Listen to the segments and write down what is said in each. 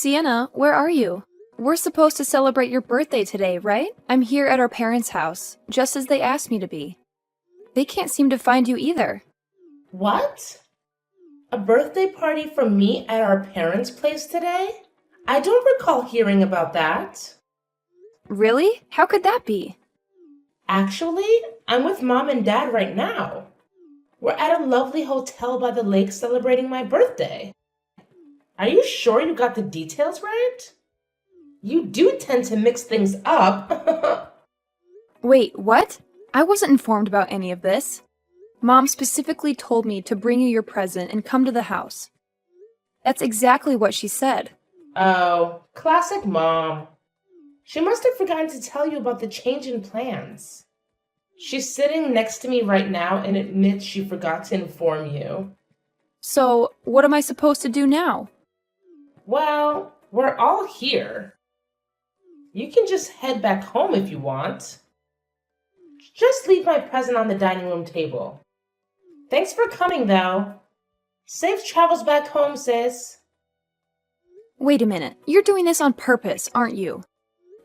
Sienna, where are you? We're supposed to celebrate your birthday today, right? I'm here at our parents' house, just as they asked me to be. They can't seem to find you either. What? A birthday party for me at our parents' place today? I don't recall hearing about that. Really? How could that be? Actually, I'm with mom and dad right now. We're at a lovely hotel by the lake celebrating my birthday. Are you sure you got the details right? You do tend to mix things up. Wait, what? I wasn't informed about any of this. Mom specifically told me to bring you your present and come to the house. That's exactly what she said. Oh, classic mom. She must have forgotten to tell you about the change in plans. She's sitting next to me right now and admits she forgot to inform you. So, what am I supposed to do now? Well, we're all here. You can just head back home if you want. Just leave my present on the dining room table. Thanks for coming, though. Safe travels back home, sis. Wait a minute, you're doing this on purpose, aren't you?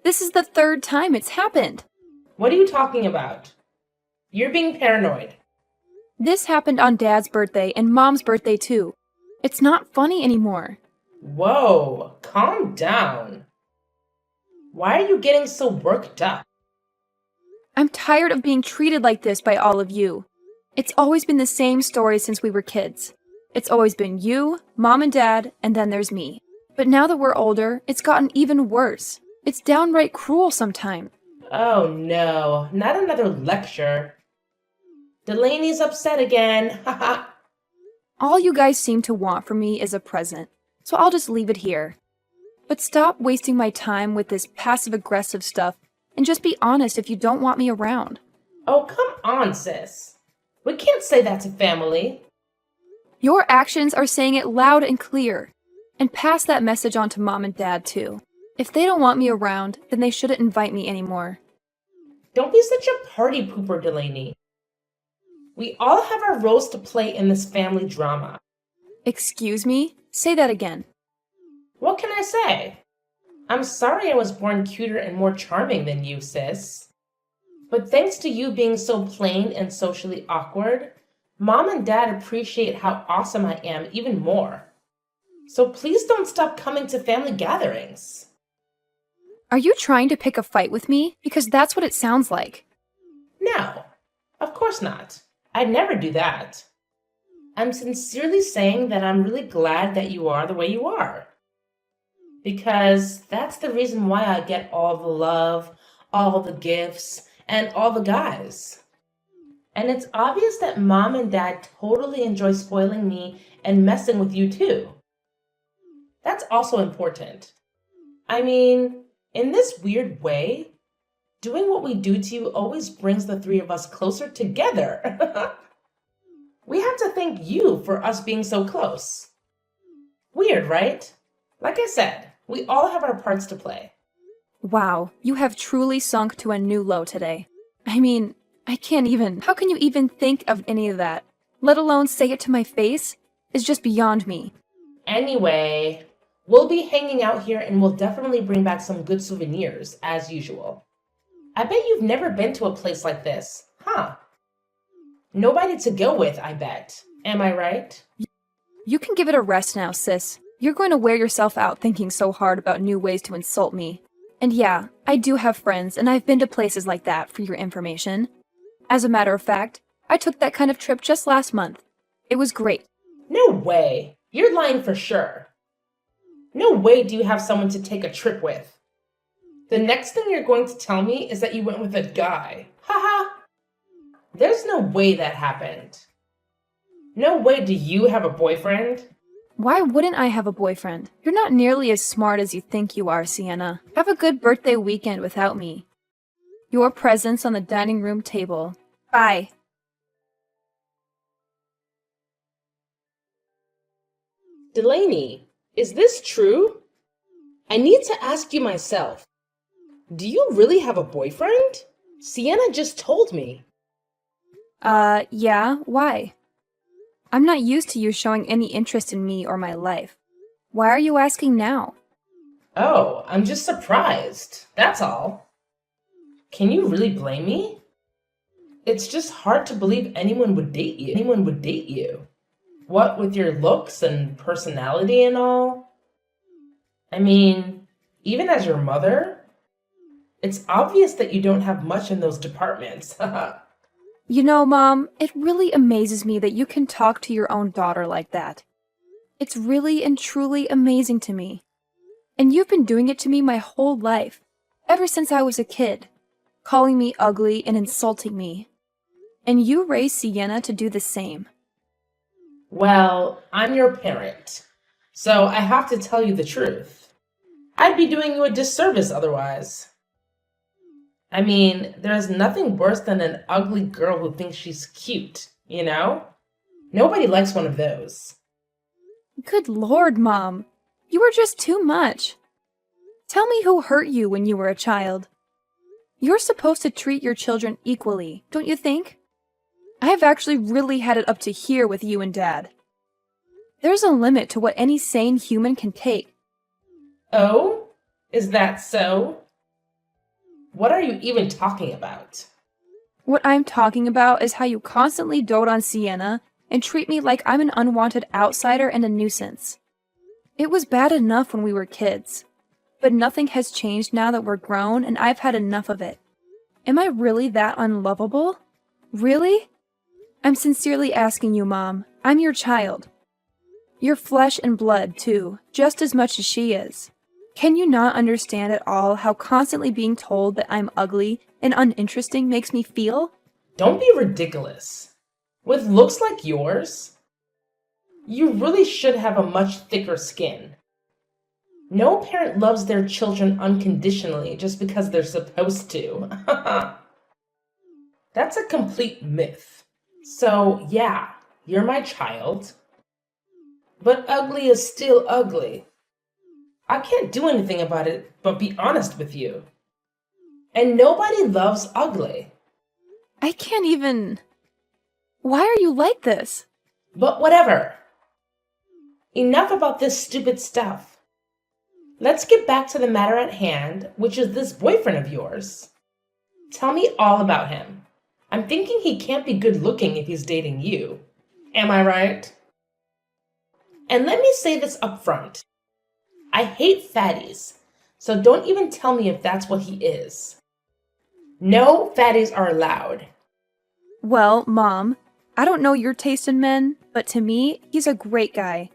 This is the third time it's happened. What are you talking about? You're being paranoid. This happened on Dad's birthday and Mom's birthday too. It's not funny anymore. Whoa, calm down. Why are you getting so worked up? I'm tired of being treated like this by all of you. It's always been the same story since we were kids. It's always been you, Mom and Dad, and then there's me. But now that we're older, it's gotten even worse. It's downright cruel sometimes. Oh no, not another lecture. Delaney's upset again. Haha. All you guys seem to want from me is a present, so I'll just leave it here. But stop wasting my time with this passive-aggressive stuff and just be honest if you don't want me around. Oh, come on, sis. We can't say that to family. Your actions are saying it loud and clear. And pass that message on to Mom and Dad, too. If they don't want me around, then they shouldn't invite me anymore. Don't be such a party pooper, Delaney. We all have our roles to play in this family drama. Excuse me? Say that again. What can I say? I'm sorry I was born cuter and more charming than you, sis. But thanks to you being so plain and socially awkward, Mom and Dad appreciate how awesome I am even more. So please don't stop coming to family gatherings. Are you trying to pick a fight with me? Because that's what it sounds like. No, of course not. I'd never do that. I'm sincerely saying that I'm really glad that you are the way you are. Because that's the reason why I get all the love, all the gifts, and all the guys. And it's obvious that Mom and Dad totally enjoy spoiling me and messing with you too. That's also important. I mean, in this weird way, doing what we do to you always brings the three of us closer together. We have to thank you for us being so close. Weird, right? Like I said, we all have our parts to play. Wow, you have truly sunk to a new low today. I mean, I can't even. How can you even think of any of that? Let alone say it to my face? It's just beyond me. Anyway, we'll be hanging out here and we'll definitely bring back some good souvenirs, as usual. I bet you've never been to a place like this, huh? Nobody to go with, I bet. Am I right? You can give it a rest now, sis. You're going to wear yourself out thinking so hard about new ways to insult me. And yeah, I do have friends, and I've been to places like that, for your information. As a matter of fact, I took that kind of trip just last month. It was great. No way. You're lying for sure. No way do you have someone to take a trip with. The next thing you're going to tell me is that you went with a guy. Haha. There's no way that happened. No way do you have a boyfriend? Why wouldn't I have a boyfriend? You're not nearly as smart as you think you are, Sienna. Have a good birthday weekend without me. Your presents on the dining room table. Bye. Delaney, is this true? I need to ask you myself. Do you really have a boyfriend? Sienna just told me. Yeah, why? I'm not used to you showing any interest in me or my life. Why are you asking now? Oh, I'm just surprised. That's all. Can you really blame me? It's just hard to believe anyone would date you. Anyone would date you. What with your looks and personality and all? I mean, even as your mother, it's obvious that you don't have much in those departments. You know, Mom, it really amazes me that you can talk to your own daughter like that. It's really and truly amazing to me. And you've been doing it to me my whole life, ever since I was a kid, calling me ugly and insulting me. And you raised Sienna to do the same. Well, I'm your parent, so I have to tell you the truth. I'd be doing you a disservice otherwise. I mean, there's nothing worse than an ugly girl who thinks she's cute, you know? Nobody likes one of those. Good Lord, Mom. You were just too much. Tell me who hurt you when you were a child. You're supposed to treat your children equally, don't you think? I've actually really had it up to here with you and Dad. There's a limit to what any sane human can take. Oh? Is that so? What are you even talking about? What I'm talking about is how you constantly dote on Sienna and treat me like I'm an unwanted outsider and a nuisance. It was bad enough when we were kids, but nothing has changed now that we're grown and I've had enough of it. Am I really that unlovable? Really? I'm sincerely asking you, Mom. I'm your child. You're flesh and blood, too, just as much as she is. Can you not understand at all how constantly being told that I'm ugly and uninteresting makes me feel? Don't be ridiculous. With looks like yours, you really should have a much thicker skin. No parent loves their children unconditionally just because they're supposed to. That's a complete myth. So, yeah, you're my child. But ugly is still ugly. I can't do anything about it but be honest with you. And nobody loves ugly. I can't even... Why are you like this? But whatever. Enough about this stupid stuff. Let's get back to the matter at hand, which is this boyfriend of yours. Tell me all about him. I'm thinking he can't be good looking if he's dating you. Am I right? And let me say this up front. I hate fatties, so don't even tell me if that's what he is. No fatties are allowed. Well, Mom, I don't know your taste in men, but to me, he's a great guy.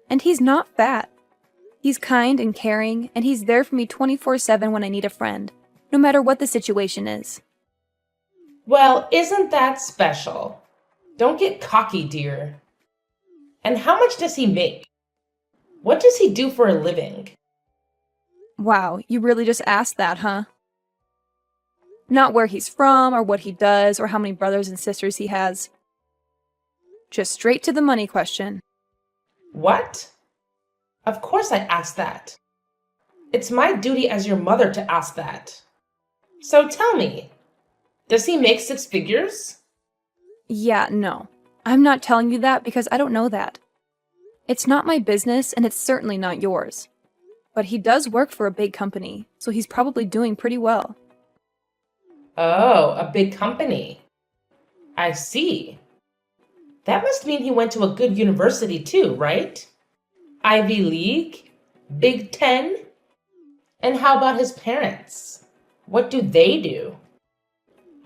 And he's not fat. He's kind and caring, and he's there for me 24/7 when I need a friend, no matter what the situation is. Well, isn't that special? Don't get cocky, dear. And how much does he make? What does he do for a living? Wow, you really just asked that, huh? Not where he's from, or what he does, or how many brothers and sisters he has. Just straight to the money question. What? Of course I asked that. It's my duty as your mother to ask that. So tell me, does he make six figures? Yeah, no. I'm not telling you that because I don't know that. It's not my business, and it's certainly not yours. But he does work for a big company, so he's probably doing pretty well. Oh, a big company. I see. That must mean he went to a good university too, right? Ivy League? Big Ten? And how about his parents? What do they do?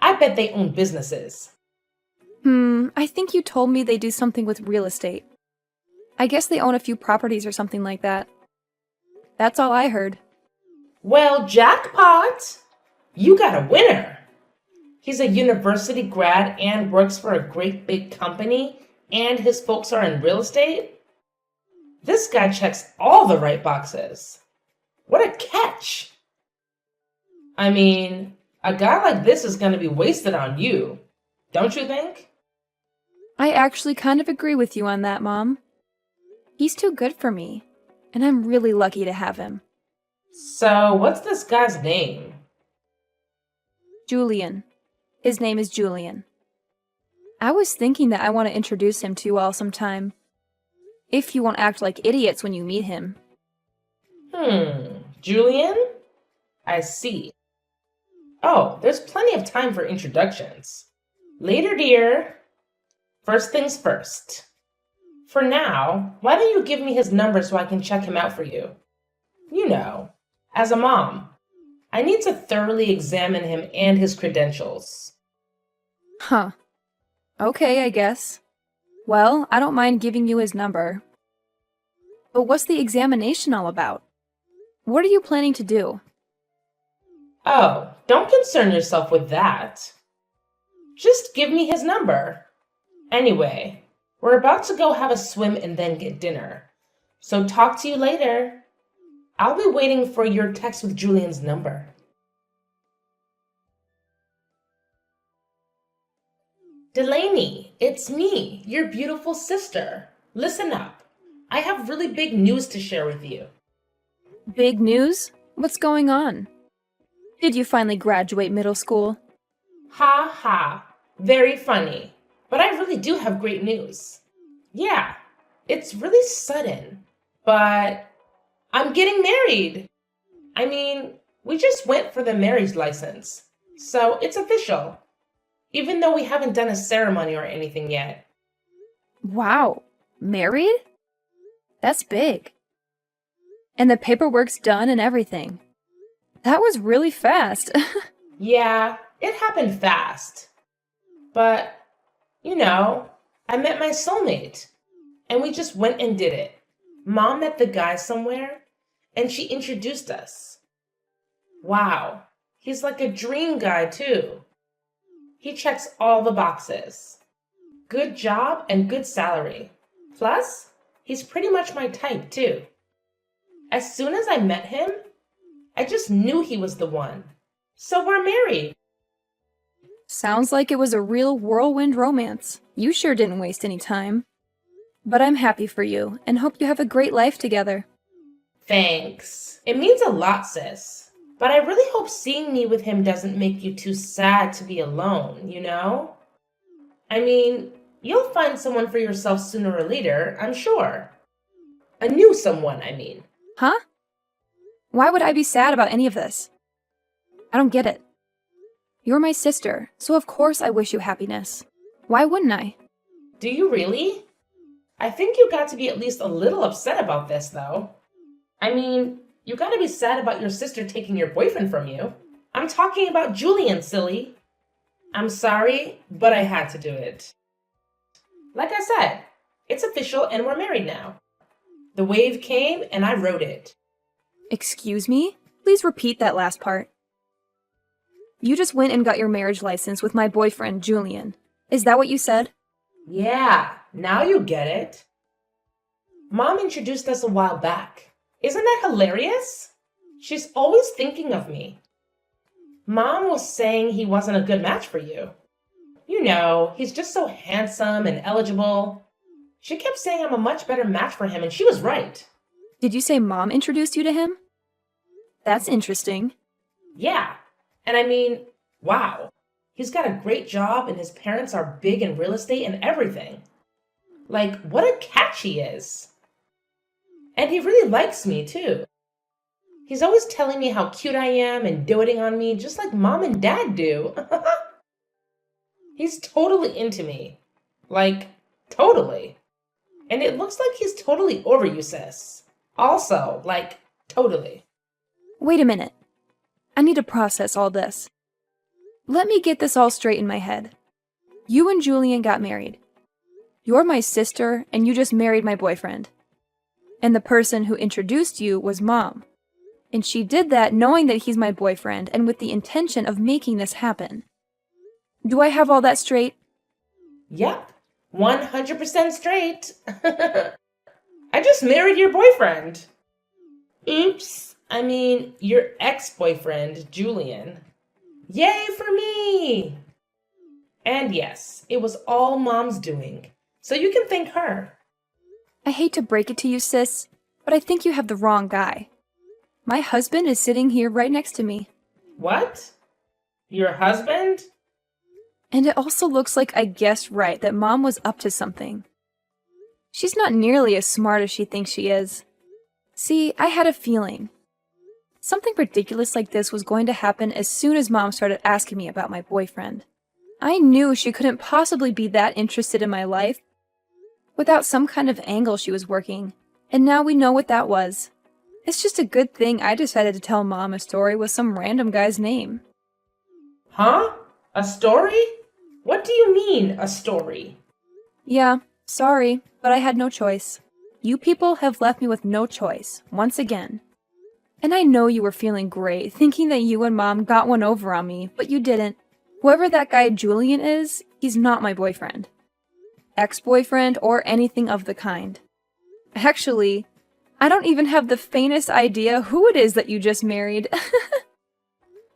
I bet they own businesses. I think you told me they do something with real estate. I guess they own a few properties or something like that. That's all I heard. Well, jackpot! You got a winner! He's a university grad and works for a great big company, and his folks are in real estate? This guy checks all the right boxes. What a catch! I mean, a guy like this is going to be wasted on you, don't you think? I actually kind of agree with you on that, Mom. He's too good for me, and I'm really lucky to have him. So, what's this guy's name? Julian. His name is Julian. I was thinking that I want to introduce him to you all sometime. If you won't act like idiots when you meet him. Julian? I see. Oh, there's plenty of time for introductions. Later, dear. First things first. For now, why don't you give me his number so I can check him out for you? You know, as a mom, I need to thoroughly examine him and his credentials. Huh. Okay, I guess. Well, I don't mind giving you his number. But what's the examination all about? What are you planning to do? Oh, don't concern yourself with that. Just give me his number. Anyway, we're about to go have a swim and then get dinner. So talk to you later. I'll be waiting for your text with Julian's number. Delaney, it's me, your beautiful sister. Listen up. I have really big news to share with you. Big news? What's going on? Did you finally graduate middle school? Ha ha. Very funny. But I really do have great news. Yeah, it's really sudden, but I'm getting married. I mean, we just went for the marriage license, so it's official, even though we haven't done a ceremony or anything yet. Wow, married? That's big. And the paperwork's done and everything. That was really fast. Yeah, it happened fast. But, I met my soulmate, and we just went and did it. Mom met the guy somewhere, and she introduced us. Wow, he's like a dream guy, too. He checks all the boxes. Good job and good salary. Plus, he's pretty much my type, too. As soon as I met him, I just knew he was the one. So we're married. Sounds like it was a real whirlwind romance. You sure didn't waste any time. But I'm happy for you and hope you have a great life together. Thanks. It means a lot, sis. But I really hope seeing me with him doesn't make you too sad to be alone, you know? I mean, you'll find someone for yourself sooner or later, I'm sure. A new someone, I mean. Huh? Why would I be sad about any of this? I don't get it. You're my sister, so of course I wish you happiness. Why wouldn't I? Do you really? I think you got to be at least a little upset about this, though. I mean, you gotta be sad about your sister taking your boyfriend from you. I'm talking about Julian, silly. I'm sorry, but I had to do it. Like I said, it's official and we're married now. The wave came and I rode it. Excuse me? Please repeat that last part. You just went and got your marriage license with my boyfriend, Julian. Is that what you said? Yeah, now you get it. Mom introduced us a while back. Isn't that hilarious? She's always thinking of me. Mom was saying he wasn't a good match for you. You know, he's just so handsome and eligible. She kept saying I'm a much better match for him, and she was right. Did you say Mom introduced you to him? That's interesting. Yeah, and I mean, wow. He's got a great job, and his parents are big in real estate and everything. Like, what a catch he is. And he really likes me, too. He's always telling me how cute I am and doting on me, just like Mom and Dad do. He's totally into me. Like, totally. And it looks like he's totally over you, sis. Also, like, totally. Wait a minute. I need to process all this. Let me get this all straight in my head. You and Julian got married. You're my sister, and you just married my boyfriend. And the person who introduced you was Mom. And she did that knowing that he's my boyfriend and with the intention of making this happen. Do I have all that straight? Yep, 100% straight. I just married your boyfriend. Oops, I mean your ex-boyfriend, Julian. Yay for me! And yes, it was all Mom's doing, so you can thank her. I hate to break it to you, sis, but I think you have the wrong guy. My husband is sitting here right next to me. What? Your husband? And it also looks like I guessed right that Mom was up to something. She's not nearly as smart as she thinks she is. See, I had a feeling. Something ridiculous like this was going to happen as soon as Mom started asking me about my boyfriend. I knew she couldn't possibly be that interested in my life without some kind of angle she was working, and now we know what that was. It's just a good thing I decided to tell Mom a story with some random guy's name. Huh? A story? What do you mean, a story? Yeah, sorry, but I had no choice. You people have left me with no choice, once again. And I know you were feeling great, thinking that you and Mom got one over on me, but you didn't. Whoever that guy Julian is, he's not my boyfriend. Ex-boyfriend or anything of the kind. Actually, I don't even have the faintest idea who it is that you just married.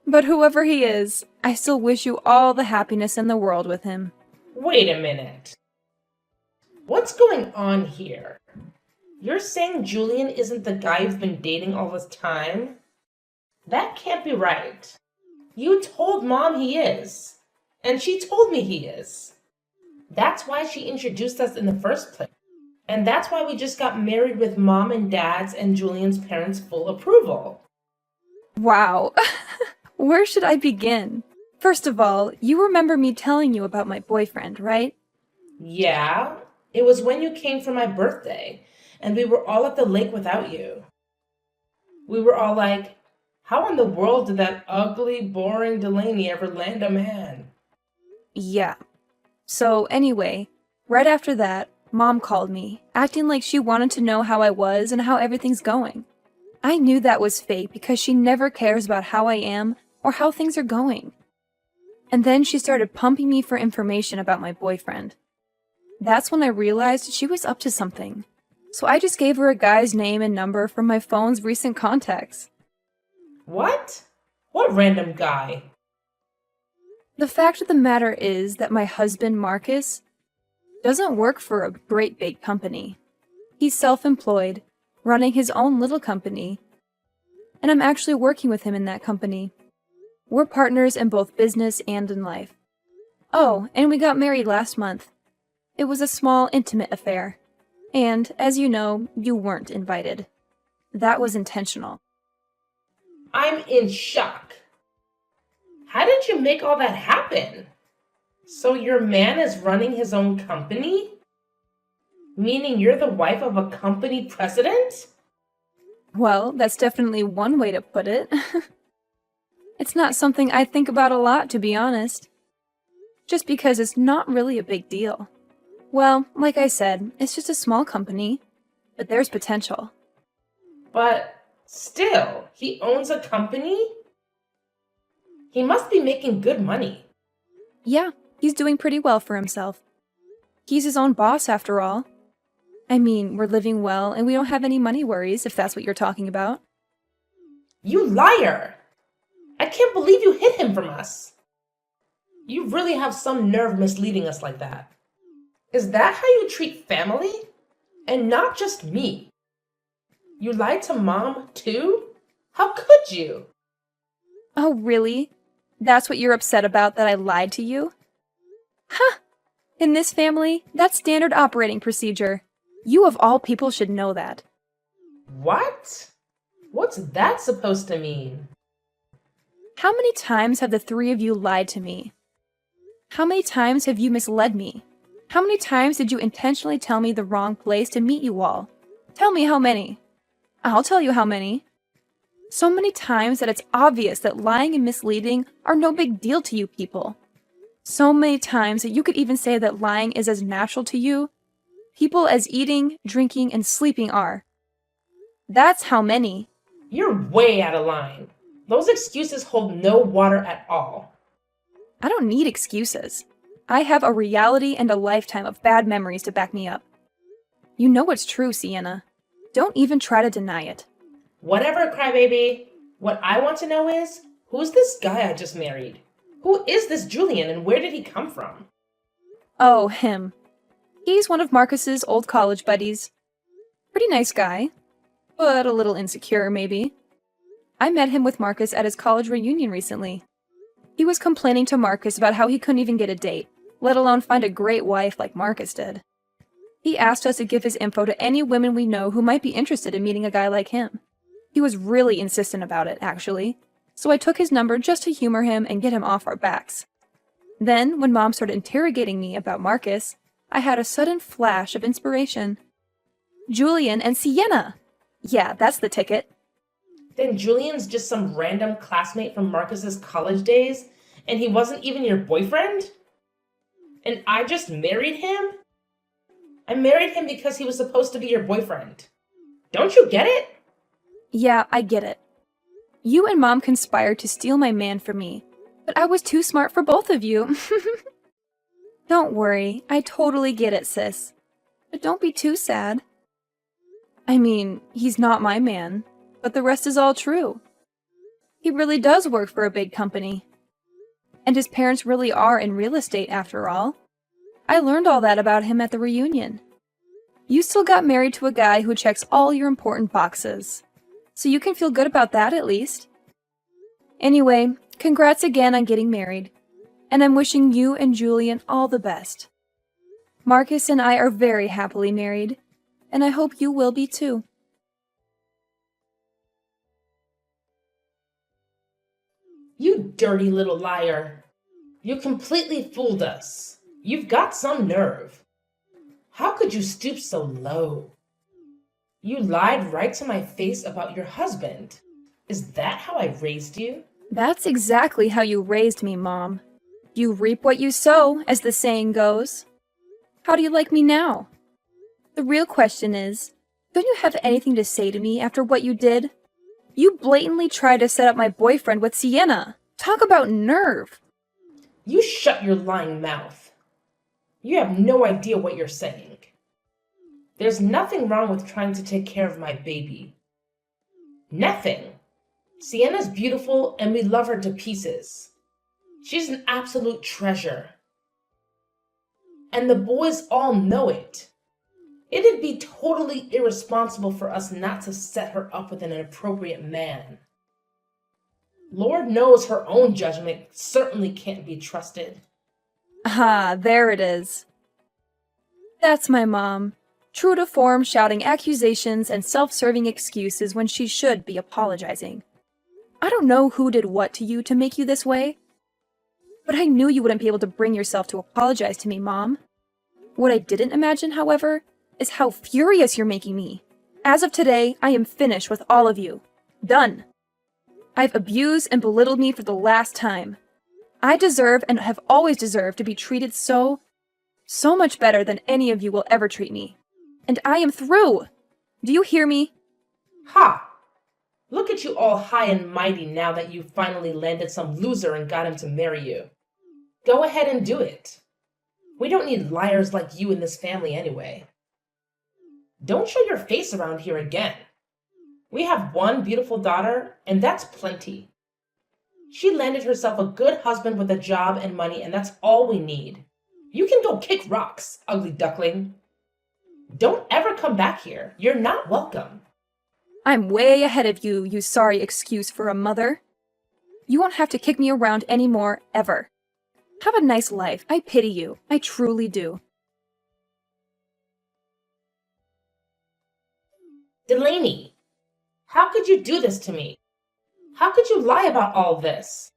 But whoever he is, I still wish you all the happiness in the world with him. Wait a minute. What's going on here? You're saying Julian isn't the guy you've been dating all this time? That can't be right. You told Mom he is, and she told me he is. That's why she introduced us in the first place. And that's why we just got married with Mom and Dad's and Julian's parents' full approval. Wow. Where should I begin? First of all, you remember me telling you about my boyfriend, right? Yeah, it was when you came for my birthday, and we were all at the lake without you. We were all like, how in the world did that ugly, boring Delaney ever land a man? Yeah. So anyway, right after that, Mom called me, acting like she wanted to know how I was and how everything's going. I knew that was fake because she never cares about how I am or how things are going. And then she started pumping me for information about my boyfriend. That's when I realized she was up to something. So I just gave her a guy's name and number from my phone's recent contacts. What? What random guy? The fact of the matter is that my husband, Marcus, doesn't work for a great big company. He's self-employed, running his own little company, and I'm actually working with him in that company. We're partners in both business and in life. Oh, and we got married last month. It was a small, intimate affair. And, as you know, you weren't invited. That was intentional. I'm in shock. How did you make all that happen? So your man is running his own company? Meaning you're the wife of a company president? Well, that's definitely one way to put it. It's not something I think about a lot, to be honest. Just because it's not really a big deal. Well, like I said, it's just a small company, but there's potential. But still, he owns a company? He must be making good money. Yeah, he's doing pretty well for himself. He's his own boss, after all. I mean, we're living well, and we don't have any money worries, if that's what you're talking about. You liar! I can't believe you hid him from us. You really have some nerve misleading us like that. Is that how you treat family? And not just me. You lied to Mom, too? How could you? Oh, really? That's what you're upset about, that I lied to you? Huh! In this family, that's standard operating procedure. You of all people should know that. What? What's that supposed to mean? How many times have the three of you lied to me? How many times have you misled me? How many times did you intentionally tell me the wrong place to meet you all? Tell me how many. I'll tell you how many. So many times that it's obvious that lying and misleading are no big deal to you people. So many times that you could even say that lying is as natural to you people as eating, drinking, and sleeping are. That's how many. You're way out of line. Those excuses hold no water at all. I don't need excuses. I have a reality and a lifetime of bad memories to back me up. You know it's true, Sienna. Don't even try to deny it. Whatever, crybaby. What I want to know is, who's this guy I just married? Who is this Julian and where did he come from? Oh, him. He's one of Marcus's old college buddies. Pretty nice guy, but a little insecure, maybe. I met him with Marcus at his college reunion recently. He was complaining to Marcus about how he couldn't even get a date, let alone find a great wife like Marcus did. He asked us to give his info to any women we know who might be interested in meeting a guy like him. He was really insistent about it, actually, so I took his number just to humor him and get him off our backs. Then, when Mom started interrogating me about Marcus, I had a sudden flash of inspiration. Julian and Sienna! Yeah, that's the ticket. Then Julian's just some random classmate from Marcus's college days, and he wasn't even your boyfriend? And I just married him? I married him because he was supposed to be your boyfriend. Don't you get it? Yeah, I get it. You and Mom conspired to steal my man from me, but I was too smart for both of you. Don't worry, I totally get it, sis. But don't be too sad. I mean, he's not my man, but the rest is all true. He really does work for a big company. And his parents really are in real estate after all. I learned all that about him at the reunion. You still got married to a guy who checks all your important boxes. So you can feel good about that at least. Anyway, congrats again on getting married. And I'm wishing you and Julian all the best. Marcus and I are very happily married, and I hope you will be too. You dirty little liar. You completely fooled us. You've got some nerve. How could you stoop so low? You lied right to my face about your husband. Is that how I raised you? That's exactly how you raised me, Mom. You reap what you sow, as the saying goes. How do you like me now? The real question is, don't you have anything to say to me after what you did? You blatantly tried to set up my boyfriend with Sienna. Talk about nerve. You shut your lying mouth. You have no idea what you're saying. There's nothing wrong with trying to take care of my baby. Nothing. Sienna's beautiful and we love her to pieces. She's an absolute treasure. And the boys all know it. It'd be totally irresponsible for us not to set her up with an inappropriate man. Lord knows her own judgment certainly can't be trusted. Ah, there it is. That's my mom. True to form, shouting accusations and self-serving excuses when she should be apologizing. I don't know who did what to you to make you this way, but I knew you wouldn't be able to bring yourself to apologize to me, Mom. What I didn't imagine, however, is how furious you're making me. As of today, I am finished with all of you. Done. I've abused and belittled me for the last time. I deserve and have always deserved to be treated so much better than any of you will ever treat me. And I am through. Do you hear me? Ha! Look at you all high and mighty now that you finally landed some loser and got him to marry you. Go ahead and do it. We don't need liars like you in this family anyway. Don't show your face around here again. We have one beautiful daughter, and that's plenty. She landed herself a good husband with a job and money, and that's all we need. You can go kick rocks, ugly duckling. Don't ever come back here. You're not welcome. I'm way ahead of you, you sorry excuse for a mother. You won't have to kick me around anymore, ever. Have a nice life. I pity you. I truly do. Delaney, how could you do this to me? How could you lie about all this?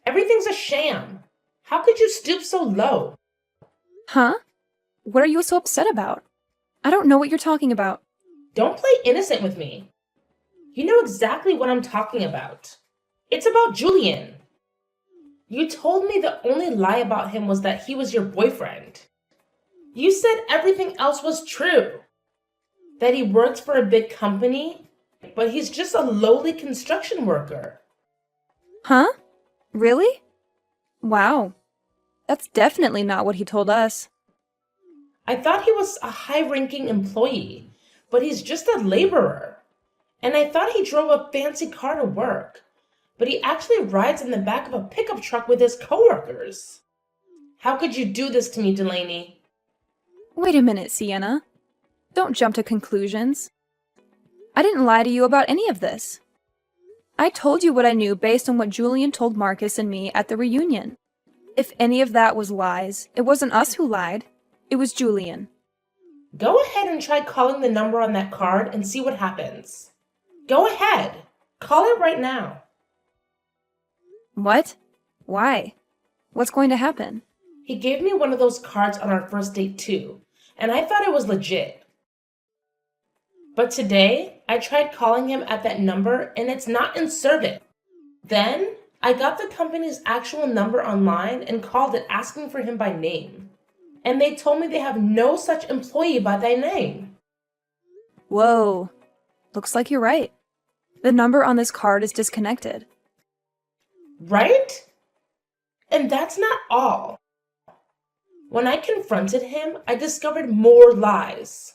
Everything's a sham. How could you stoop so low? Huh? What are you so upset about? I don't know what you're talking about. Don't play innocent with me. You know exactly what I'm talking about. It's about Julian. You told me the only lie about him was that he was your boyfriend. You said everything else was true. That he worked for a big company, but he's just a lowly construction worker. Huh? Really? Wow. That's definitely not what he told us. I thought he was a high-ranking employee, but he's just a laborer. And I thought he drove a fancy car to work, but he actually rides in the back of a pickup truck with his coworkers. How could you do this to me, Delaney? Wait a minute, Sienna. Don't jump to conclusions. I didn't lie to you about any of this. I told you what I knew based on what Julian told Marcus and me at the reunion. If any of that was lies, it wasn't us who lied. It was Julian. Go ahead and try calling the number on that card and see what happens. Go ahead. Call it right now. What? Why? What's going to happen? He gave me one of those cards on our first date too, and I thought it was legit. But today, I tried calling him at that number and it's not inserted. Then, I got the company's actual number online and called it asking for him by name. And they told me they have no such employee by that name. Whoa. Looks like you're right. The number on this card is disconnected. Right? And that's not all. When I confronted him, I discovered more lies.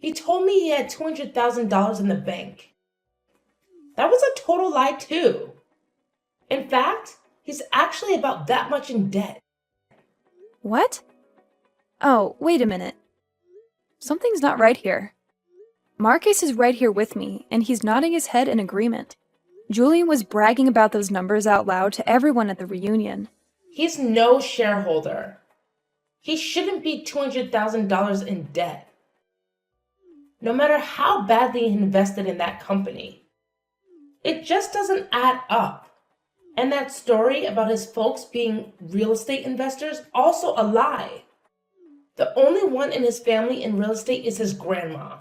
He told me he had $200,000 in the bank. That was a total lie too. In fact, he's actually about that much in debt. What? Oh, wait a minute. Something's not right here. Marcus is right here with me, and he's nodding his head in agreement. Julian was bragging about those numbers out loud to everyone at the reunion. He's no shareholder. He shouldn't be $200,000 in debt. No matter how badly he invested in that company. It just doesn't add up. And that story about his folks being real estate investors, also a lie. The only one in his family in real estate is his grandma.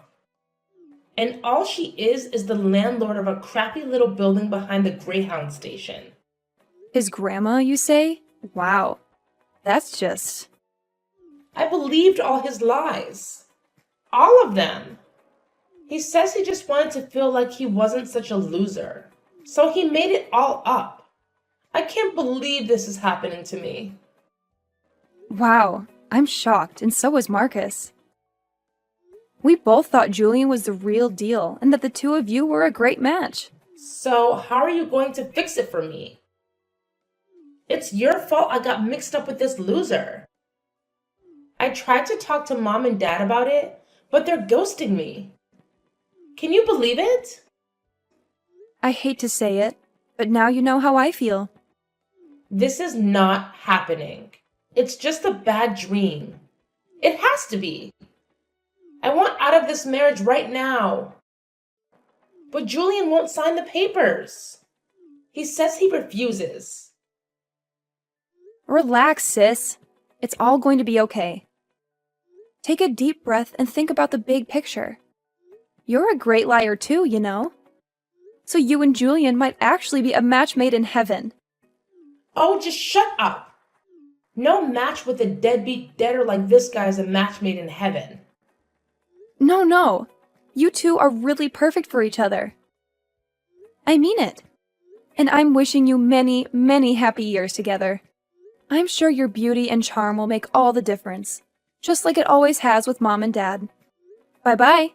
And all she is the landlord of a crappy little building behind the Greyhound station. His grandma, you say? Wow. That's just... I believed all his lies. All of them. He says he just wanted to feel like he wasn't such a loser. So he made it all up. I can't believe this is happening to me. Wow. I'm shocked, and so was Marcus. We both thought Julian was the real deal, and that the two of you were a great match. So how are you going to fix it for me? It's your fault I got mixed up with this loser. I tried to talk to Mom and Dad about it, but they're ghosting me. Can you believe it? I hate to say it, but now you know how I feel. This is not happening. It's just a bad dream. It has to be. I want out of this marriage right now. But Julian won't sign the papers. He says he refuses. Relax, sis. It's all going to be okay. Take a deep breath and think about the big picture. You're a great liar too, you know. So you and Julian might actually be a match made in heaven. Oh, just shut up. No match with a deadbeat debtor like this guy is a match made in heaven. No. You two are really perfect for each other. I mean it. And I'm wishing you many, many happy years together. I'm sure your beauty and charm will make all the difference, just like it always has with Mom and Dad. Bye-bye.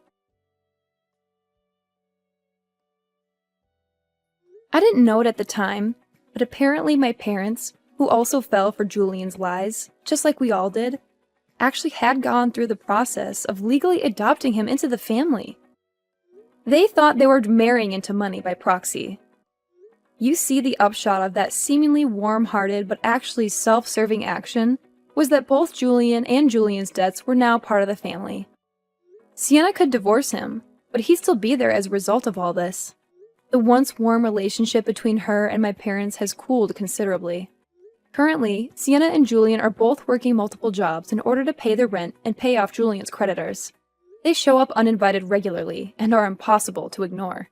I didn't know it at the time, but apparently my parents, who also fell for Julian's lies, just like we all did, actually had gone through the process of legally adopting him into the family. They thought they were marrying into money by proxy. You see, the upshot of that seemingly warm-hearted but actually self-serving action was that both Julian and Julian's debts were now part of the family. Sienna could divorce him, but he'd still be there as a result of all this. The once warm relationship between her and my parents has cooled considerably. Currently, Sienna and Julian are both working multiple jobs in order to pay the rent and pay off Julian's creditors. They show up uninvited regularly and are impossible to ignore.